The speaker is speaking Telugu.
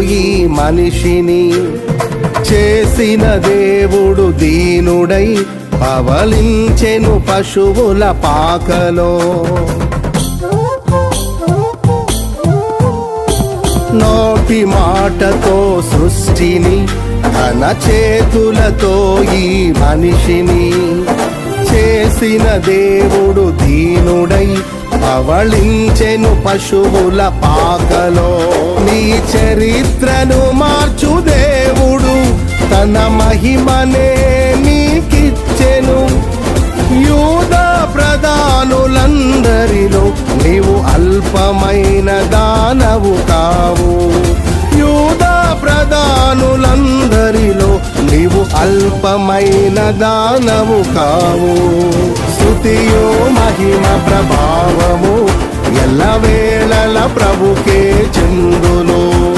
ఈ మనిషిని చేసిన దేవుడు దీనుడై పవలించెను పశువుల పాకలో. నోటి మాటతో సృష్టిని తన చేతులతో ఈ మనిషిని చేసిన దేవుడు దీనుడై పవళించెను పశువుల పాకలో. నీ చరిత్రను మార్చు దేవుడు తన మహిమనే నీకిచ్చెను. యూదా ప్రధానులందరిలో నీవు అల్పమైన దానవు కావు. యూదా ప్రధానులందరిలో నీవు అల్పమైన దానవు కావు. స్తుతియో మహిమ ప్రభావము ఎల్లవేళల ప్రభుకే చెందును.